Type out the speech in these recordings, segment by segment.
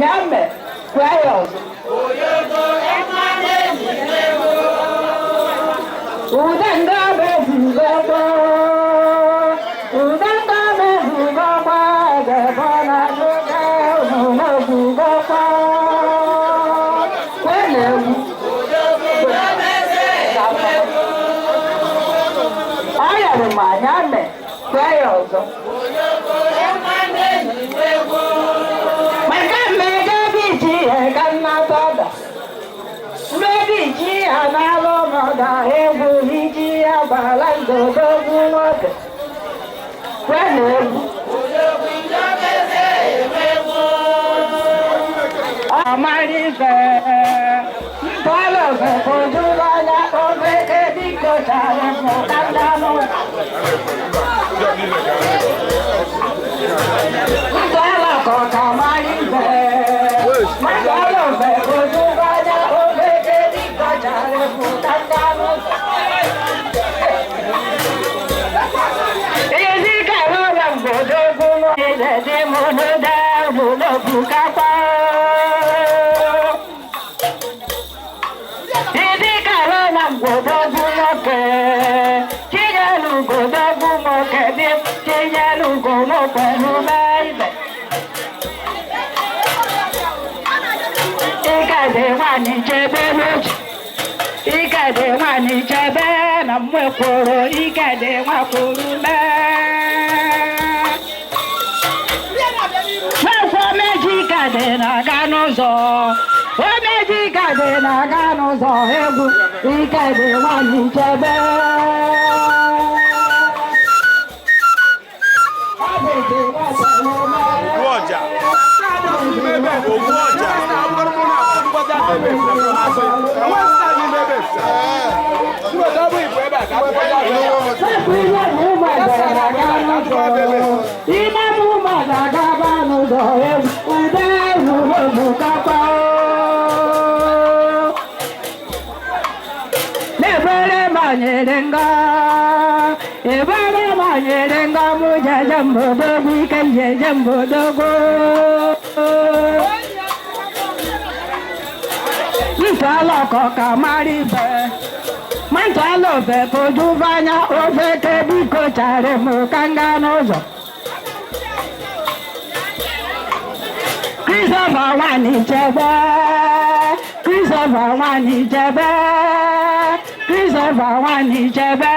nyame kwayos udanga bezugaba gabana no zugaba kwelewu ayare manyame kwayos Ji analo moda ebu hiji abalando dogu moda kwene amarife balo fe kojulanya obeke diko chale mokandano balo kota amarife balo fe kojulanya obeke diko chale mokandano ezi karora mbodogu mo ede mono da mono bukapa Ikade wani chebe na mwekoro ikade wakuru me Mefo meji kade na ganozo O meji kade na ganozo egu ikade wani chebe Ogwoja Ebele manyerenga muja jambo dogo kanje jambo dogo Ntala koka maribe Mantalo fe kojuvanya ofe kebiko chare mukanganozo Christopher wani chebe Christopher wani chebe Christopher wani chebe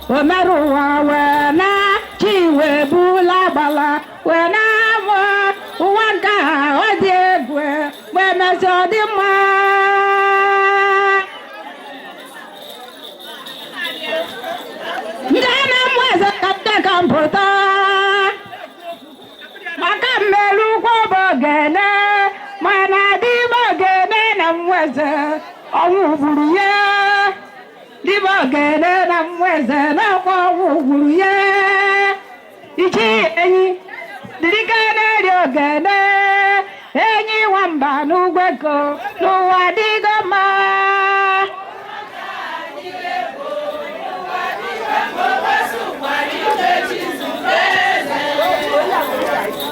Omeruwa wena chiwe bula bala wena wanga odiegwe wemezodima Ndana mweze kapte kamputa Makamelu kwa bogene Mana di bogene na mweze Owuburuye Dibogene na mweze na wawuye Ichi enyi Dirikane diogene Enyi wamba nugweko Nuwa digoma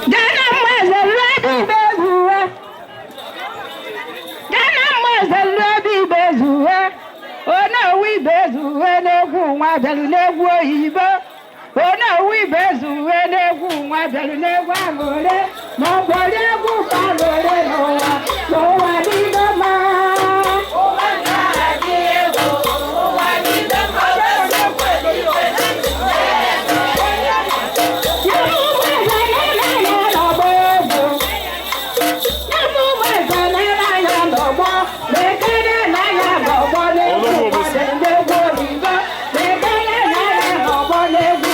Jana mweze lwebi bezuwe Jana mweze lwebi bezuwe Ona wibezu enegwu nwa bịara n'egwu oyibo Ona wibezu enegwu nwa bịara n'egwu aṅụrị Ma ọ gwara egwu ka aṅụrị n'ụwa dịgo mma Obosi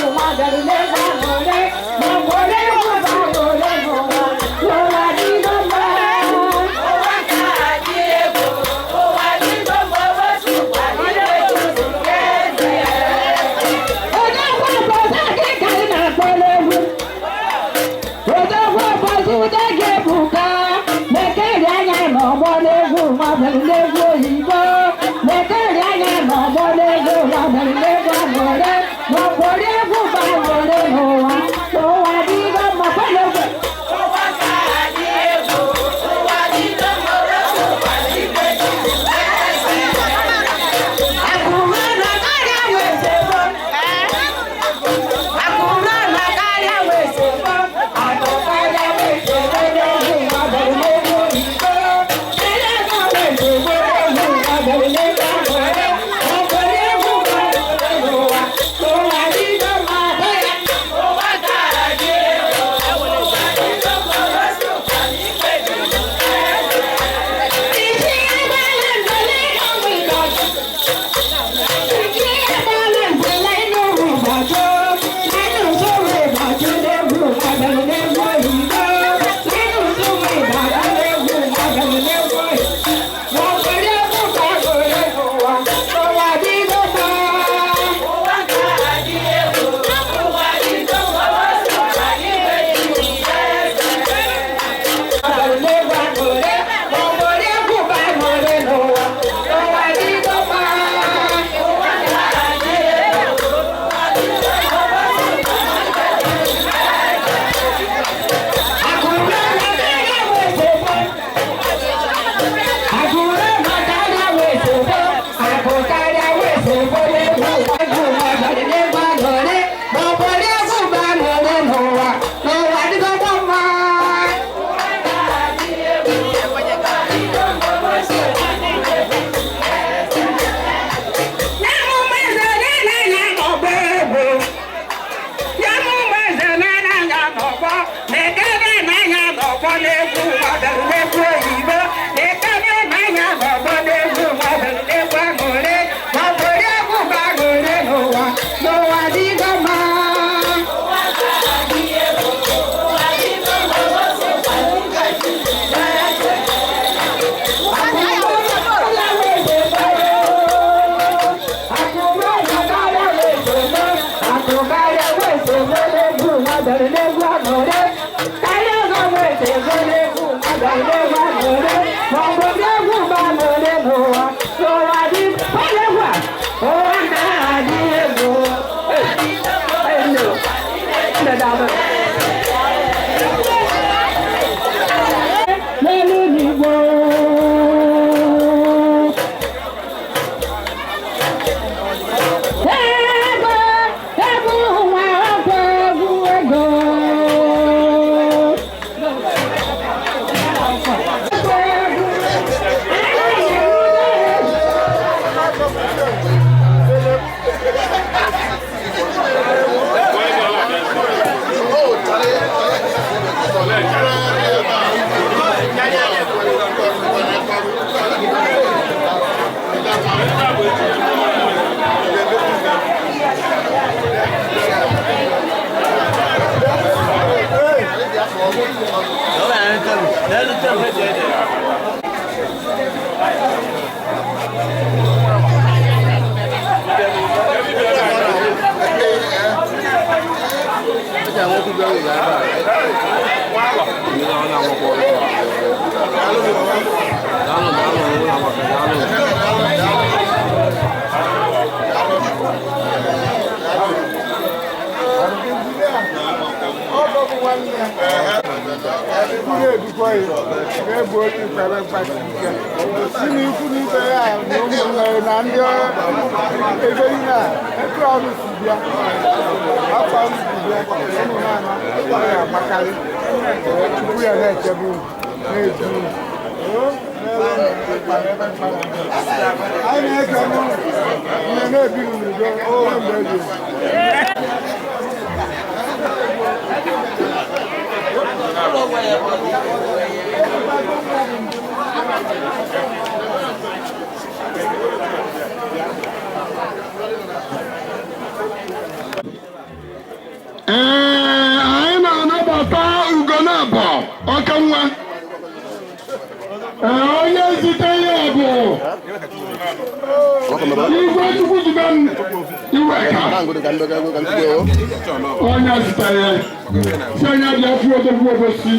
Obosi.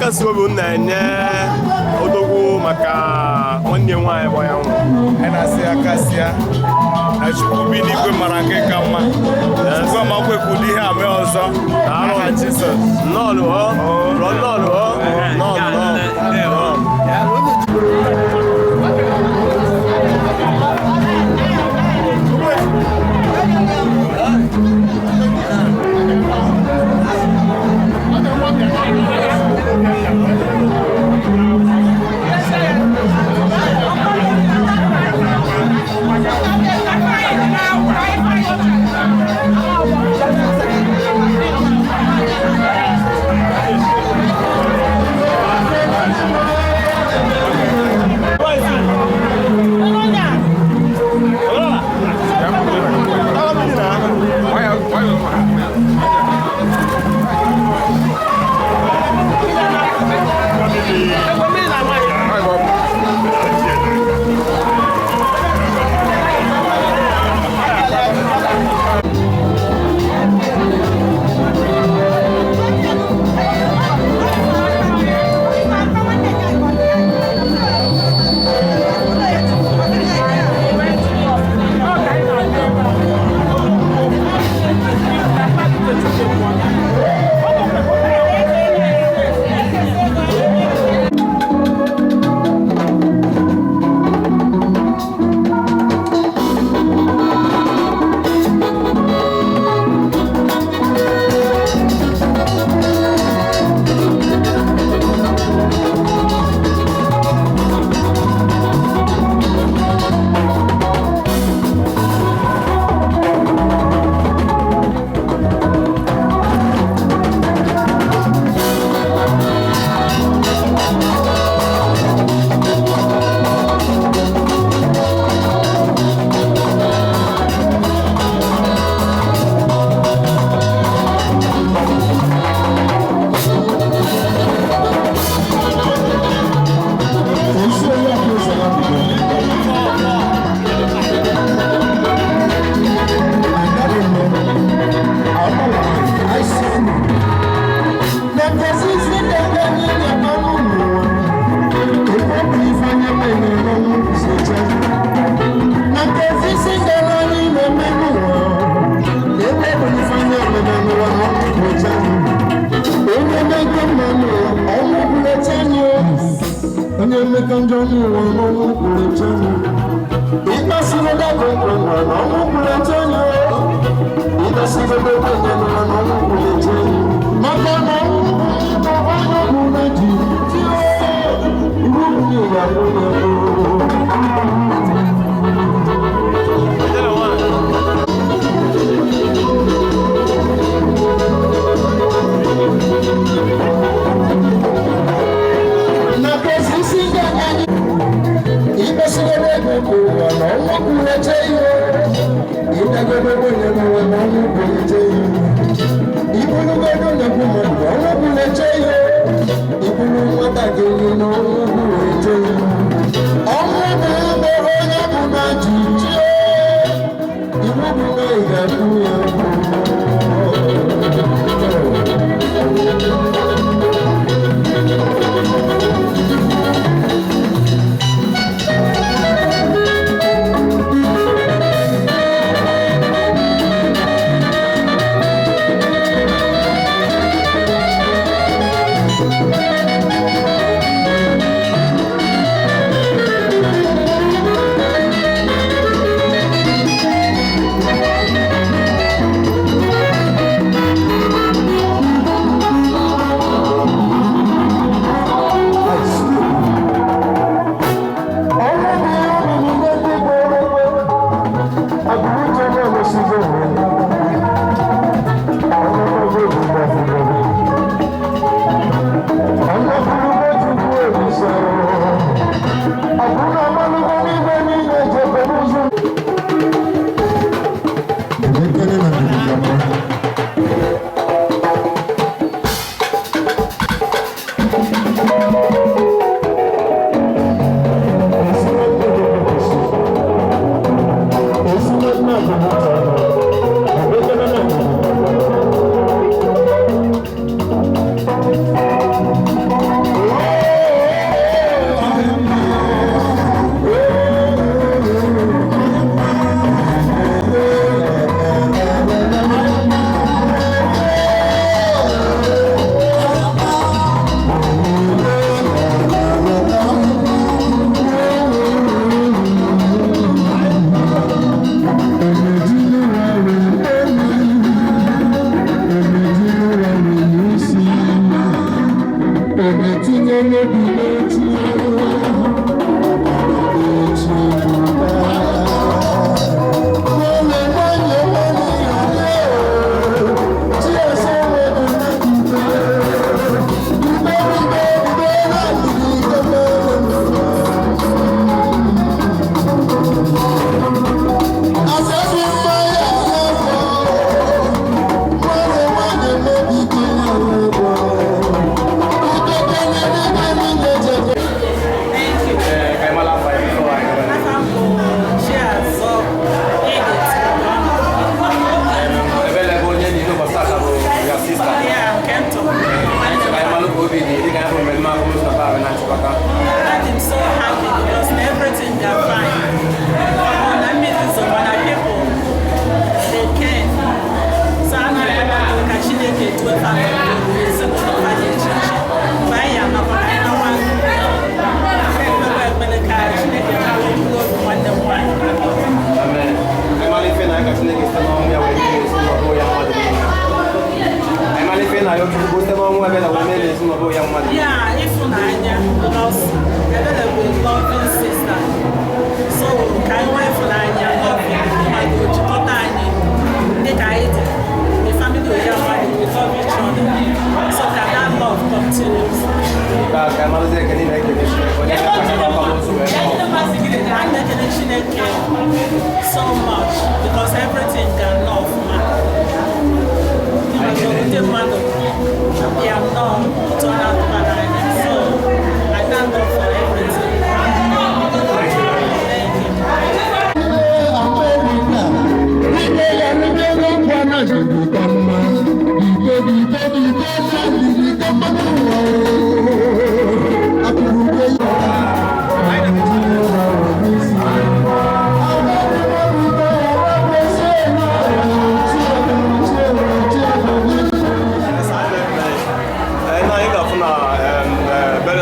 nkasi obi na-enye odogwu maka nwanne nwaanyị bụ ya nwụrụ na-asị ya kasịa na Chukwu bi n'igwe mara nke ka mma Chukwu amakwe ka ụdị ihe a mee ọzọ n'aha Jizọs nnọọ because everything can love man. They have known to so I thank God for everything.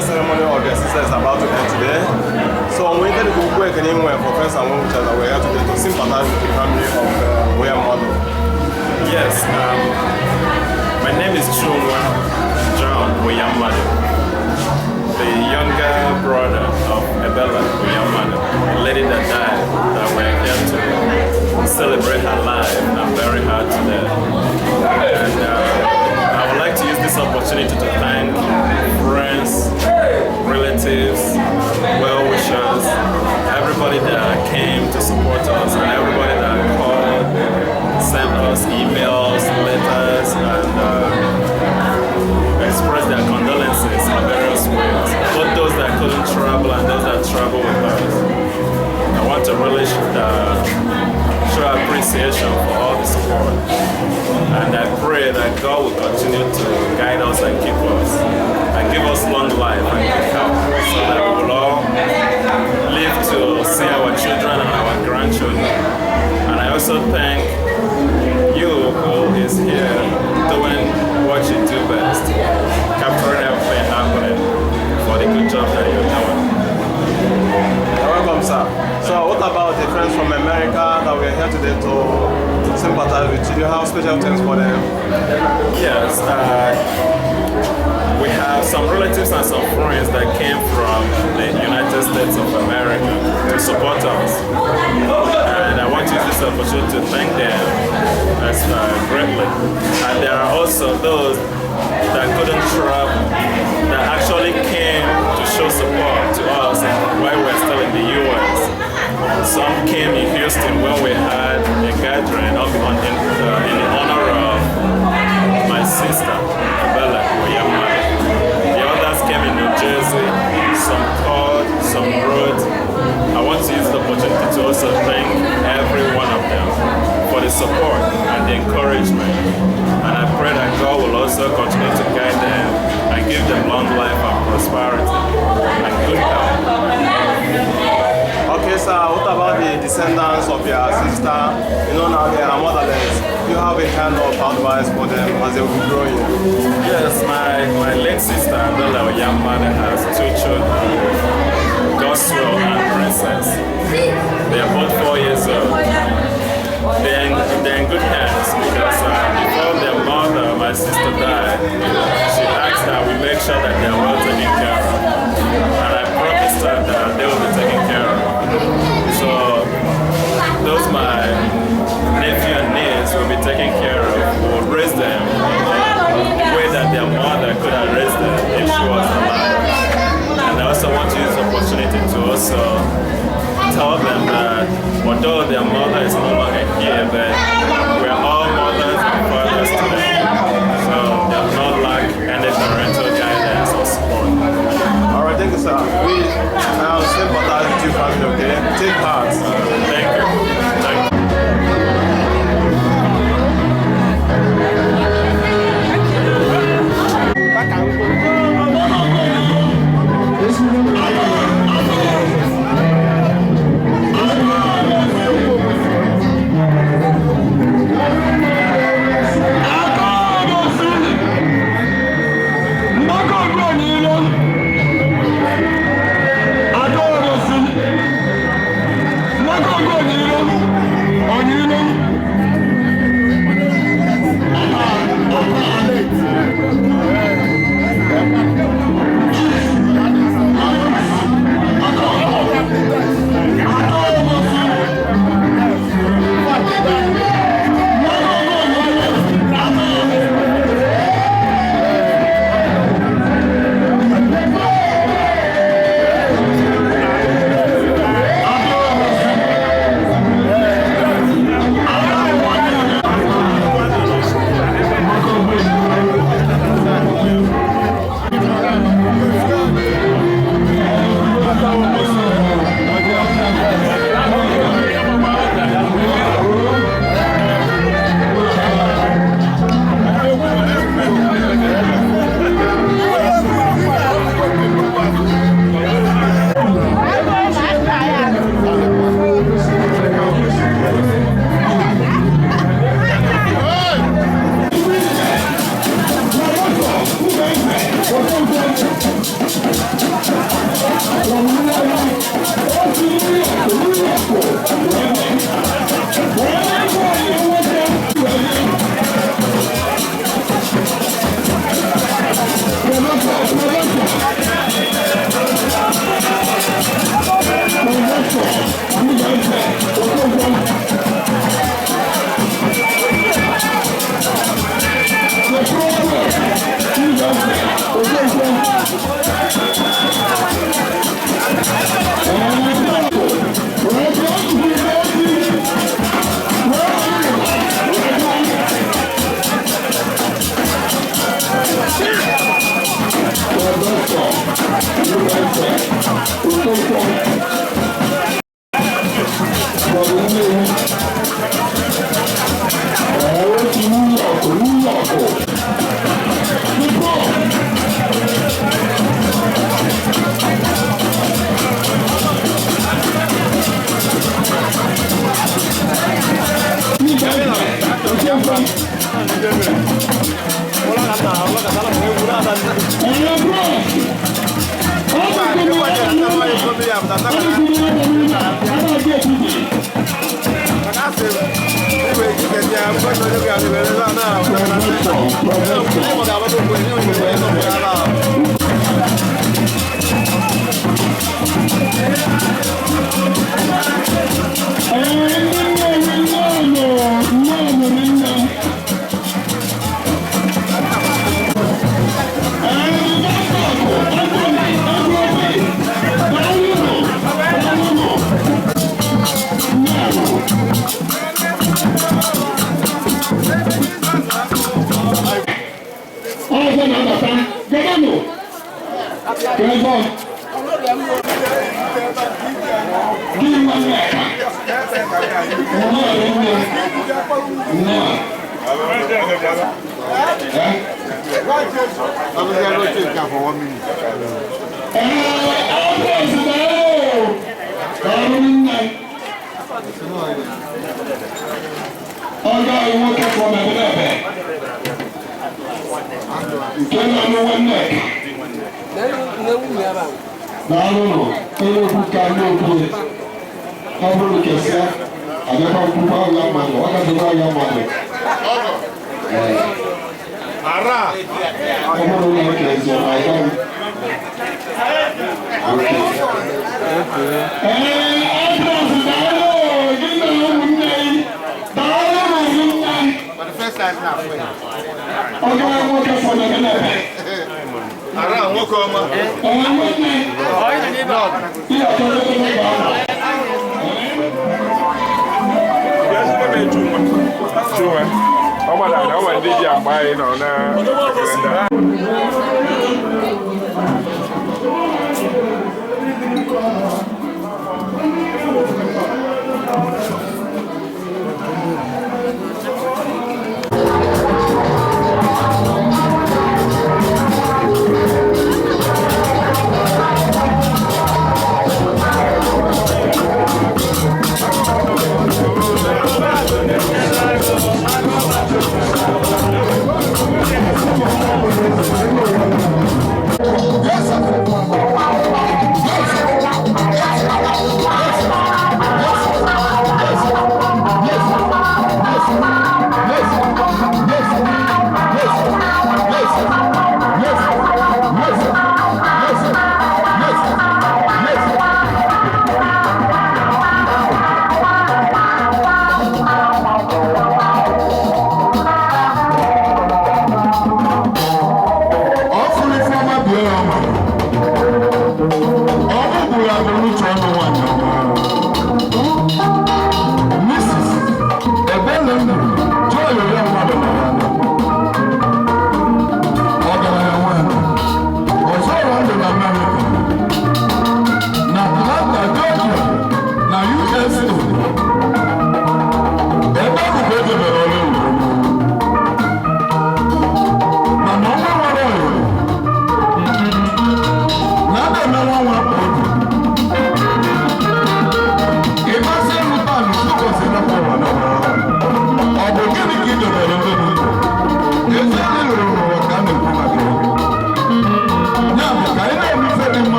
Ceremony of your sister is about to end today. So we intend to go quick and anywhere for friends and one which are we have today to sympathize with the family of Uyamadu. Yes, my name is Chumwa John Uyamadu, the younger brother of Ebele Uyamadu, the lady that died, that we're here to celebrate her life and bury her today. And I would like to use this opportunity to thank friends, relatives, well-wishers, everybody that came to support us, and everybody that called, sent us emails, letters, and expressed their condolences in various ways. Both those that couldn't travel and those that traveled with us. I want to really show appreciation for all the support. And I pray that God will continue to guide us and keep us, and give us long life and good health, so that we will all live to see our children and our grandchildren. And I also thank you who is here doing what you do best, capturing everything happening, for the good job that you're doing. You're welcome, sir. So what about the friends from America that we're here today to sympathize with? Do you have special things for them? Yes, we have some relatives and some friends that came from the United States of America to support us. And I want to use this opportunity to thank them greatly. And there are also those that couldn't travel, that actually came to show support to us while we're still in the U.S. Some came in Houston when we had a gathering in honor of my sister, Ebele, the others came in New Jersey, some called, some wrote. I want to use the opportunity to also thank every one of them for the support and the encouragement. And I pray that God will also continue to guide them and give them long life and prosperity and good health. Okay, sir, what about the descendants of your sister? You know, now they are motherless. Do you have a kind of advice for them as they will be growing? Yes, my late sister, Ebele Uyamadu, has 2 children, Gospel and Princess. They are both 4 years old. They're in good hands because before their mother, my sister, died, she asked that we make sure that they are well taken care of. And I promised her that they will be taken care of. So those my nephew and niece will be taken care of. We will raise them the way that their mother could have raised them if she was alive. And I also want to use the opportunity to also tell them that although their mother is no longer here, but we are all mothers and fathers to them. So they have not lacked any parental guidance or support. Alright, thank you, sir. We now sympathize with you, family, okay? Take heart. Thank you. Thank you.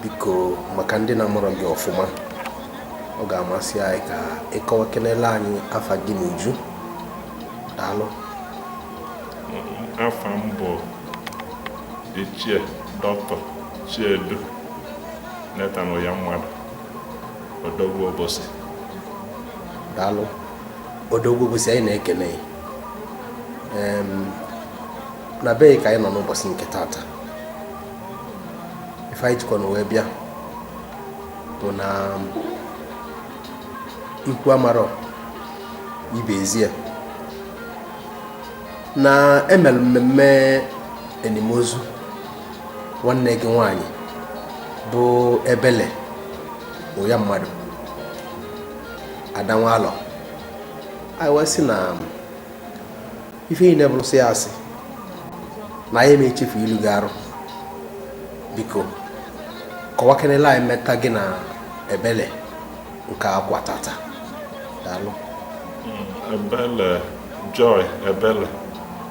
biko maka ndị na-amụrụ gị ọfụma ọ ga-amasị anyị ka ịkọwa kenele anyị afa gị n'uju. Daalụ. Afa m bụ Ichie Dr. Chiedu Nathan Uyamadu Odogwu Obosi. Daalụ. Odogwu Obosi anyị na-ekene na be ka anyị nọ n'ụbọchị nke tata. Ife anyị jikọ n'uwe bịa bụ na ikwu amarọ ibe ezie na emere mmemme enimozu nwanne gị nwanyị bụ Ebele Uyamadu Adanwalọ. anyị wee sị na ife niile bụrụ sị asị na anyị emechefu ilu gị arụ. Biko kọwakenela anyị meta gị na Ebele nke akwa tata. Daalụ. Ebele Joy Ebele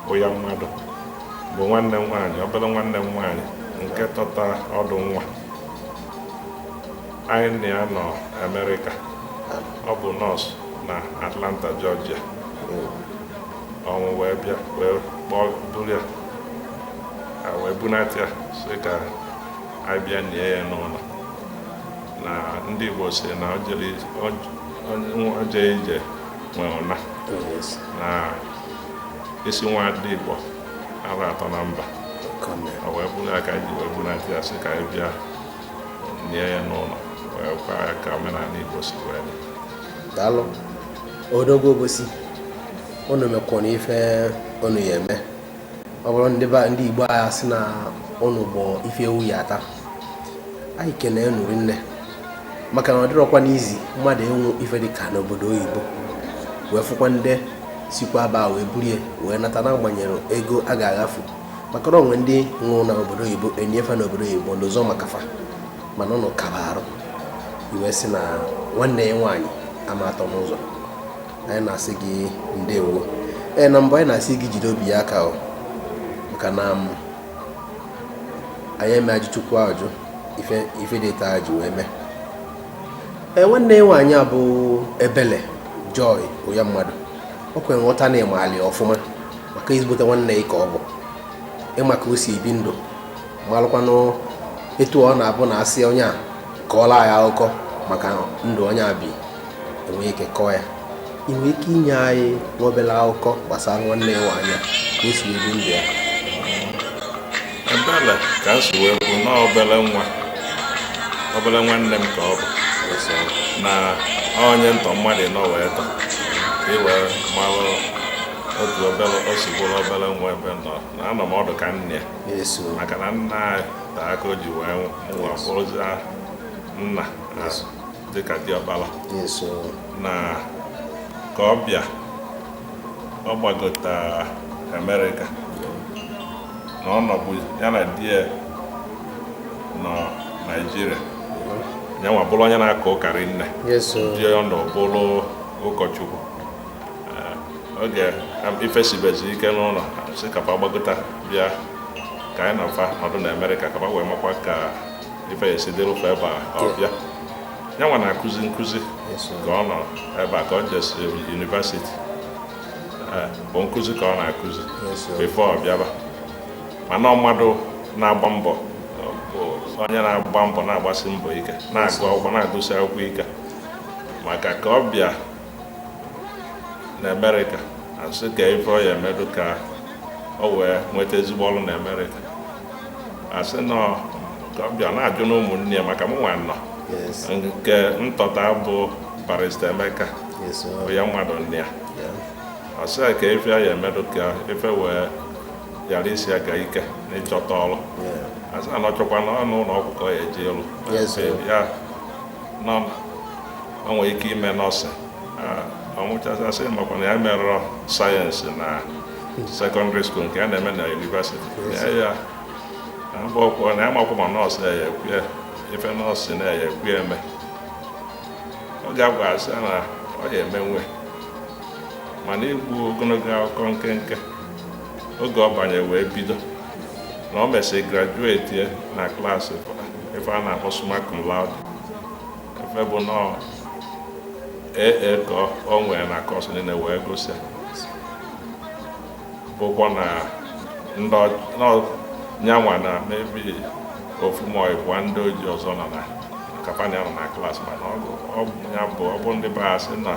Uyamadu bụ nwanne m nwaanyị, obere nwanne m nwaanyị nke tọta ọdụ nwa. Anyị na ya nọ Amerịka. Ọ bụ nọọsụ na Atlanta, Georgia. Ọnwụ wee bịa wee kpọọ buru ya wee bunata ya sị ka anyị bịa nie ya n'ụlọ. Na ndị Igbo si na o jee ije nwe ụna na isi nwa ndị Igbo ara atọ na mba. O wee buru ya ka anyị ji wee bunata ya sị ka anyị bịa nie ya n'ụlọ wee kwa ya ka omenala Igbo si wee dị. Daalụ. Odogwu Obosi unu mekwa n'ife unu ya eme. Ọ bụrụ ndị Igbo agha sị na unu bụ ife ewu ya ata, anyị kene nuri nne maka na ọ dịrọkwa n'izi mmadụ enwu ife dị ka n'obodo oyibo wee fụkwa ndị sikwa aba wee burie wee nata n'agbanyeghị ego a ga-aghafu maka na onwe ndị nwụrụ na obodo oyibo enyefe na obodo oyibo n'ụzọ maka fa mana ụnụ kaba arụ iwe sị na nwanne ya nwaanyị ama atọ n'ụzọ. Anyị na-asị gị ndewo. Na mbụ anyị na-asị gị jide obi ya aka maka na anyị eme ajụchukwu ajụ ife dị taa ji wee mee. Nwanne ya nwaanyị a bụ Ebele Joy Uyamadu. O kwere nghọta na ịmali ọfụma maka izigbote nwanne ya ka ọ bụ ịma ka o si ebi ndụ malụkwanụ etu ọ na-abụ na asị onye a kọọla ya akụkọ maka ndụ onye a bi enweghị ike kọọ ya. Ị nwere ike inye anyị nwa obere akụkọ gbasara nwanne ya nwaanyị a ka o si ebi ndụ ya? Ebele ka m si wee kwuo na obere nwanne m ka ọ bụ na onye ntọ mmadụ nọ wee tọ iwee malụ otu obere o si bụrụ obere nwa ebe nọ na anọ m ọdụ ka nne ya maka na nna anyị taa aka o ji wee nwa bụrụzi nna dịka diọkpala na ka ọ bịa ọ gbagota Amerịka na ọ nọbụ ya na di ya nọ Naịjirịa. Ya nwa bụrụ onye na-akọ ụkarị nne di ya nọ bụrụ ụkọchukwu. Oge ifesibezi ike n'ụlọ sị kapa gbagota bịa ka anyị na fa nọdụ na Amerịka kapa wee makwa ka ife esi dịrụfe ebe a ọ bịa. Ya nwa na-akụzi nkụzi ka ọ nọ ebe a ka ọ jesiri yunivasiti bụ nkụzi ka ọ na-akụzi bifo ọ bịaba. Mana mmadụ na-agba mbọ bụ onye na-agba mbọ na-agbasi mbọ ike na-agụ akwụkwọ na-agụsi akwụkwọ ike maka ka ọ bịa na Amerịka asị ka ife ọ ya emedu ka ọ wee nweta ezigbo ọrụ na Amerịka. Asị na ka ọ bịa na-ajụ na ụmụnne ya maka mụ nwa nọ nke ntọta bụ barista Emeka Uyamadu nne ya. Ọ sị ka ife ya emedu ka ife wee yara isi aka ike n'ịchọta ọrụ. Asị na ọ chọkwa n'ọnụ ụlọ ọgwụ ka ọ ya eji elu ya nọ o nwere ike ime nọọsụ. Ọmụchasị asị makwa na ya merụọ sayensị na sekọndịrị skuul nke ya na-eme na yunivasiti. Ya na ya makwa ma nọọsụ ya ekwu ife nọọsụ na ya ekwu eme. Ọ ga-agwa asị na ọ ya emenwe mana igbu ogologo akụkọ nkenke oge ọ banye wee bido na ọ mesịrị grajueti na klaasị ife a na-akpọ summa cum laude efe bụ nọ ee ka o nwere na kọọsụ niile wee gosi bụkwa na nyanwa na mebi ofu ma ịbụa ndị oji ọzọ nọ na kapania nọ na klaasị mana ọ bụ ndị be asị na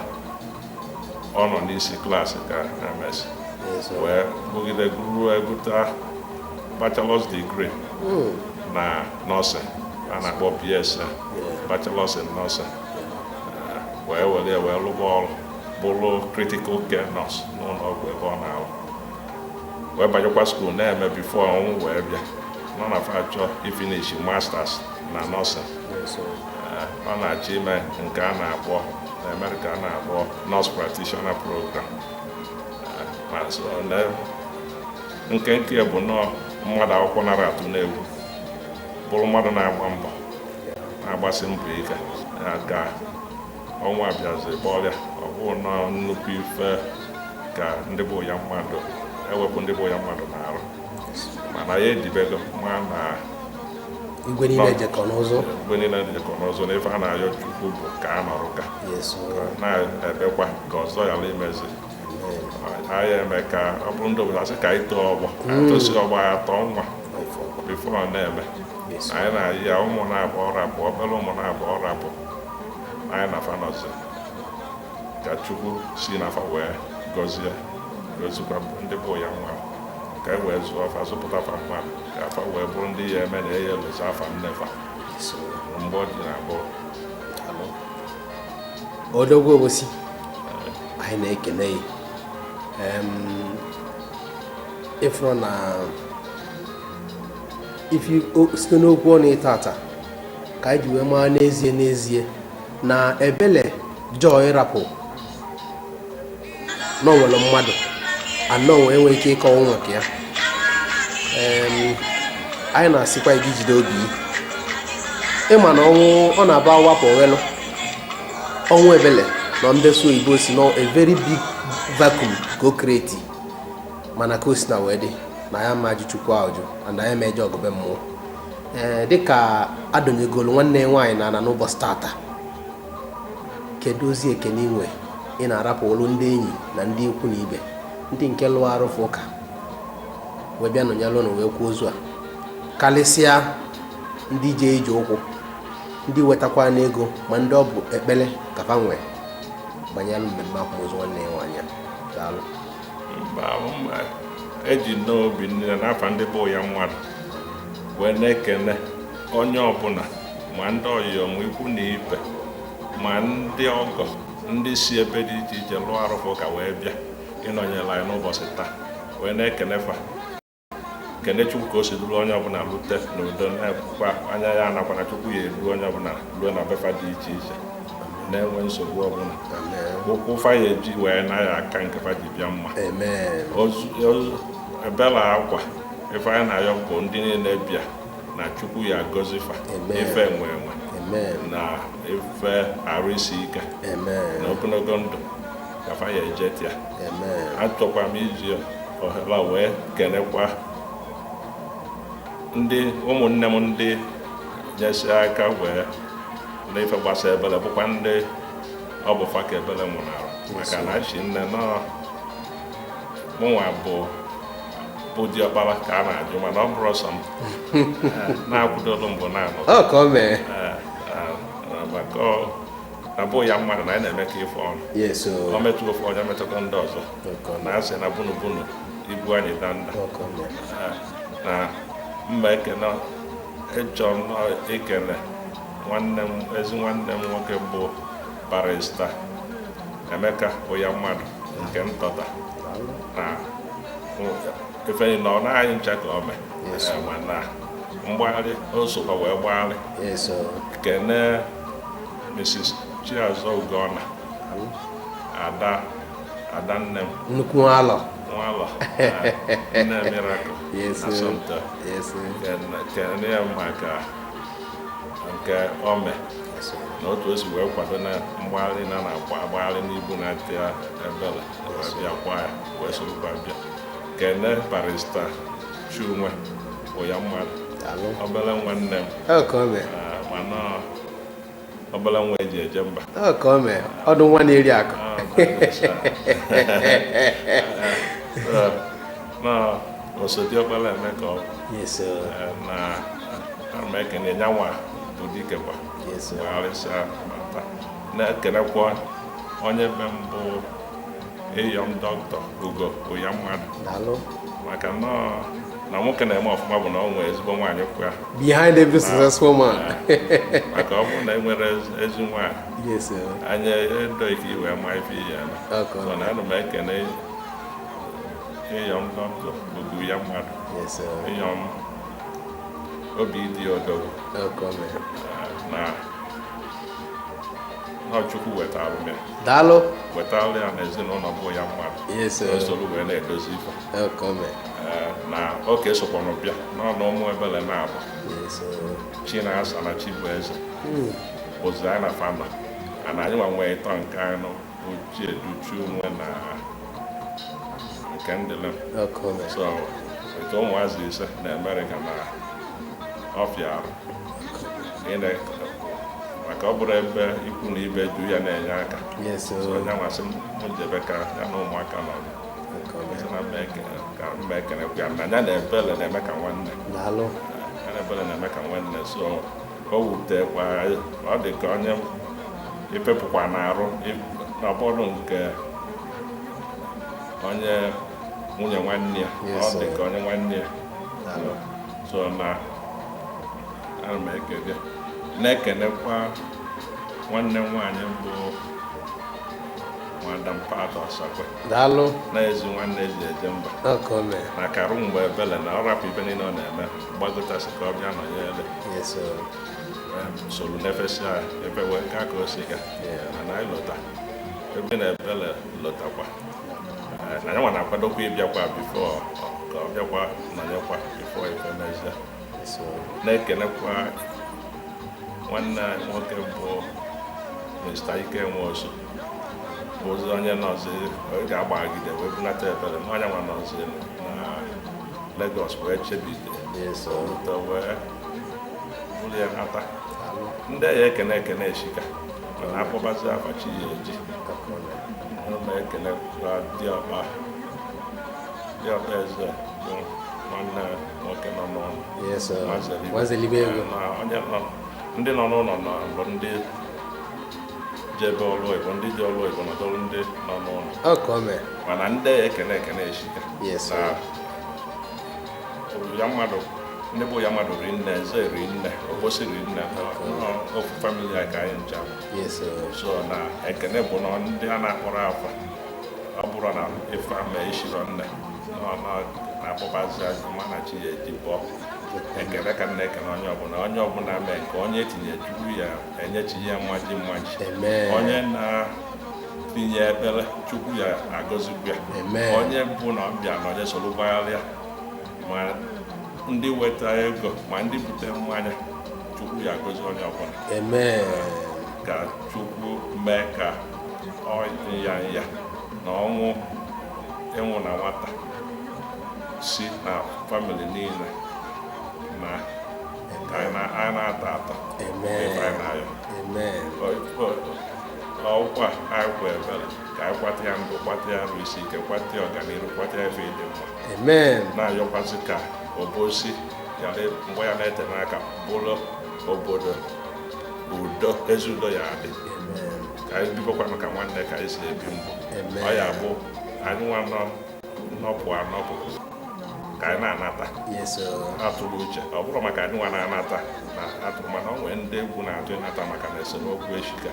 ọ nọ n'isi klaasị ka emesi wee bụgide ruo egụta bachelor's degree na nursing a na-akpọ BS bachelor's in nursing wee were lụba ọrụ bụrụ critical care nurse n'ụlọ ọgwụ ebe ọ na-arụ wee banyekwa skuul na-eme bifo ọnwụ wee bịa nọ na achọ ifinish masters na nursing ọ na-achọ ime nke a na-akpọ na America a na-akpọ nurse practitioner program nke bụ nọọ mmadụ akwụkwọ nara atụ n'egwu bụrụ mmadụ na-agba mbọ na-agbasi mbọ ike ka ọnwa bịazi ọrịa ọ bụrụ na nnukwu ife ka ndị bụ ya mmadụ ewepụ ndị bụ ya mmadụ na-arụ mana ya edibego ma na igwe niile jekọ n'ụzọ na ife a na-ayọ Chukwu bụ ka a nọrụ ka na-ebekwa ka ọzọ ghara imezi anyị eme ka ọ bụrụ ndị obodo asị ka anyị too ọgbọ atosi ọgbọ ya tọọ nwa bifo ọ na-eme anyị na-ayị ya ụmụ na-abụ ọrụ abụ obere ụmụ na-abụ ọrụ abụ anyị na-afa nọzi ka Chukwu si n'afa wee gozikwa ndị bụ ya nwa ka e wee zụọ afa zụpụta afa mmadụ ka afa wee bụrụ ndị ya eme na eyi elozi afa nnefa mgbe ọ dị na abụọ Odogwu Obosi anyị na-ekene ya ịfụrụ na site n'okwu ọ na-eto ata ka anyị ji wee maa n'ezie na Ebele Joy rapụ na onwere mmadụ anọ enwe ike ịkọwa maka ya anyị na-asịkwa gị jide obi ịma na ọ na-aba wapụ owelu ọnwụ Ebele na ndị oyibo si na a very big vacuum ka o kreti mana ka o si na wee dị na ya ma Chukwu ajụ na ya meje ọgụbe mmụọ dịka adonyegolu nwanne nwaanyị na ana n'ụbọchị tata kedu ozi ekene inwe ị na-arapụ olu ndị enyi na ndị ikwu na ibe ndị nke lụọ arụfụ ụka wee bịa nọnyelụ na wee kwuo ozu a karịsịa ndị je ije ụkwụ ndị wetakwa n'ego ma ndị ọ bụ ekpere kafa nwee banyere mmemme akwamozu nwanne ya nwaanyị daalụ eji n'obi nne n'afa ndị bụ ya mmadụ wee na-ekene onye ọbụla ma ndị ọyọm ikwu na ibe ma ndị ọgọ ndị si ebe dị iche iche lụọ arụfụ ụka wee bịa ịnọnyere anyị n'ụbọchị taa wee na-ekene fa kene Chukwu ka o si duru onye ọbụla lute n'udo na-ebukwa anya ya anakwana Chukwu ya edu onye ọbụla ruo na befa dị iche iche na-enwe nsogbu ọbụla ụkwụ fa ya eji wee na ya aka nke fa ji bịa mma Ebele akwa ife anyị na-ayọ bụ ndị niile bịa na Chukwu ya agọzi fa ife enwe na ife arụ isi ike na ogologo ndụ ka fa ya ejeti ya achọkwa m iji ohere wee kenekwa ndị ụmụnne m ndị nyesi aka wee n'ife gbasa Ebele bụkwa ndị ọ bụ fa ka Ebele nwụrụ maka na chi nne mụnwa bụ diọkpara ka a na-ajụ mana ọ bụrụ ọsọ m na-akwụdolu mbụ na-anọ maka na bụ ya mmadụ na anyị na-eme ka ife ọnụ o metụ ofe onye metụta ndị ọzọ na asị na bunu ibu anyị danda na mma ekene ịchọ ikele ezi nwanne m nwoke bụ barista Emeka Uyamadu nke ntọta na ife na ọ naghị ncha ka o mee mana mgbagharị o sokwa wee gbagharị kene Mrs. Chiazọ Ugonna ada nne m nnukwu nwalọ nne Miracle Asọmta kene ya maka nke ome na otu o si wee kwado na mgbagharị na-agbagharị n'ibu na-ete Ebele wee bịa kwa ya wee sorokwa bịa kene barista Chinwe Uyamadu obele nwanne m mana obele nwa eji eje mba ọdụ nwa na-eri akụ na osodiọkpala eme ka ọ na arụmekene nyanwa ụdikekwa gbarịsịa mata na-ekenekwa onye be mbụ ịyọm dọkịta Ugo Uyamadu maka na nwoke na-eme ọfụma bụ na ọ nwere ezigbo nwaanyị kwa behind every successful man maka ọ bụrụ na ị nwere ezi nwaanyị anya edo ike iwe ma ife ya so na ana m ekene ịyọm dọkịta Ugo Uyamadu ịyọm obi dị odogwu na Chukwu wetara m ya wetara ya na ezinụlọ bụ ya mmadụ osoro wee na-edozi ife na oke sokwanụ bịa n'ọnụ ụmụ Ebele na-abụ Chinasa na Chibueze bụzi anyị na fama ana anyị nwa nwee ịtọ nke anyị bụ Chieduchu nwe na nke ndịle so etu ụmụazị ise na Amerịka na ọfịa arụ maka ọ bụrụ ebe ikwu na ibe du ya na-enye aka onye masị m jebe ka ya na ụmụaka nọ mba ekenekwa ya na ya na Ebele na-eme ka nwanne Ebele na-eme ka nwanne so o wutekwa ọ dị ka onye ifepụkwa na-arụ n'ọbụrụ nke onye nwunye nwanne ya ọ dị ka onye nwanne ya so na ana m ekele na-ekenekwa nwanne nwaanyị bụ Madam Pato Asakwe na ezi nwanne eji eje mba na karụ mgbe Ebele na ọ rapụ ibe niile ọ na-eme gbagotasị ka ọ bịa nọnyere soro n'efesi ebe wee nke aka o si ga na anyị lọta ebe na Ebele lọtakwa na ya nwa na-akwadokwa ịbịakwa bifo ka ọ bịakwa nọnyekwa bifo ife mezie na-ekenekwa nwanne anyị nwoke bụ Mr. Ike Nwosu bụzi onye nọzi ga-agbagide wee bunata Ebele na onye nwa nọzi na Lagos wee chebide wee bụrụ ya nata ndị ya ekene eshika mana akpọbazi afachi ya eji ma ekenekwa Diọkpa Eze bụ nwanne nwoke nọ n'ụlọ ndị nọ n'ụlọ bụ ndị jebe ọrụ Igbo ndị dị ọrụ Igbo nọdụrụ ndị nọ n'ụlọ mana ndị ekene eshika na ndị bụ ya mmadụ ri nne Eze ri nne Obosi ri nne ofu famili a ka anyị ncha so na ekene bụ na ndị a na-akpọrọ afa ọ bụrụ na ife ama eshiro nne na-akpọbazi azụ ma na chi ya eji bụọ ekele ka nna ekele onye ọbụla mee nke onye tinye Chukwu ya enyechi ya mmaji onye na-tinye Ebele Chukwu ya agọzikwa ya onye bụ na ọbịa na onye soro gbagharịa ma ndị weta ego ma ndị butere mmanya Chukwu ya agọzi onye ọbụla ka Chukwu mee ka ya na ọnwụ ịnwụ na nwata si na famili niile na anyị na-ata ata ọkwa anyị kwa Ebele ka anyị kwata ya ndụ kwata ya arụ isi ike kwata ya ọganihu kwata ya efe ịdị mma na-ayọkwazi ka Obosi mgbe ya na-ete n'aka bụrụ obodo udo ezi udo ya adị ka anyị bibokwa maka nwanne ka anyị si ebi mbụ ọ ya bụ anyị nwa nọpụ ka anyị na-anata atụrụ uche ọ bụrụ maka anyị nwa na-anata na atụrụ mana ọ nwere ndị egwu na-atụ ịnata maka na esemokwu eshika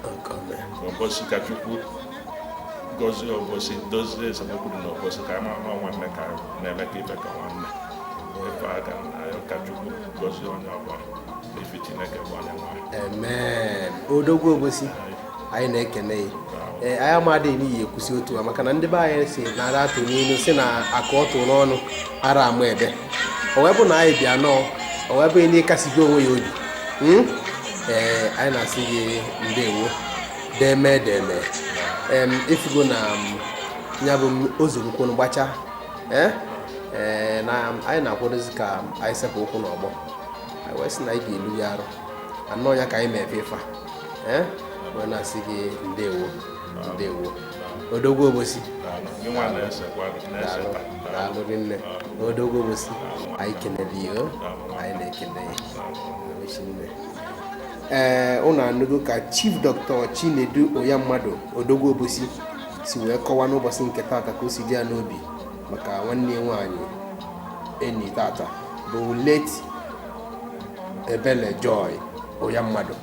Obosi ka Chukwu gozie Obosi dozie esemokwu dị n'Obosi ka anyị mara nwanne ka na-eme ka ife ka nwanne ife aka ka Chukwu gozie onye ọbụla n'ife Chineke bụ onye nwa odogwu Obosi anyị na-ekene anyị amadị n'ihi ekwusi otu a maka na ndị be anyị si nara atụ n'ilu si na aka ọtụ n'ọnụ ara ama ebe o wee bụ na anyị bịa nọọ o wee bụ na ịkasigo onwe ya obi anyị na-asị gị ndewo deme ifugo na ya bụ ozugbo gbacha na anyị na-akwadozi ka anyị sepụ ụkwụ n'ọgbọ anyị wee sị na anyị ga-elu ya arụ anọ ya ka anyị mefe ife wee na-asị gị ndewo Odogwu Obosi daalụ nne Odogwu Obosi anyị kenere ya anyị na-ekele ya ụnụ anụgo ka Chief Dr. Chinedu Uyamadu Odogwu Obosi si wee kọwaa n'ụbọchị nke tata ka o si dị ya n'obi maka nwanne nwaanyị enyi tata bụ late Ebele Joy Uyamadu.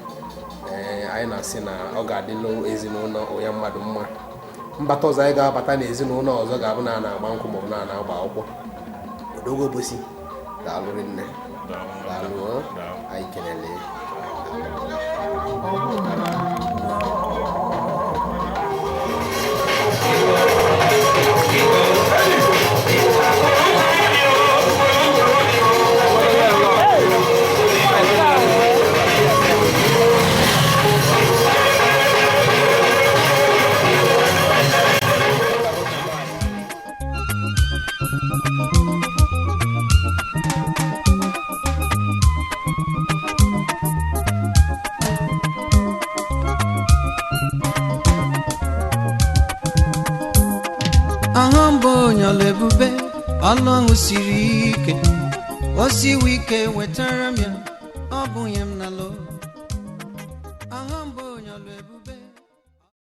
Anyị na-asị na ọ ga-adị n'ezinụlọ Uyamadu mma. Mbata ọzọ anyị ga-abata n'ezinụlọ ọzọ ga-abụ na na-agba nkwụ maọbụ na na-agba akwụkwọ. Odogwu Obosi daalụ nne daalụ anyị kelele ebube ọlụ ahụ siri ike o siwe ike wetara m ya ọ bụ ya m na lụ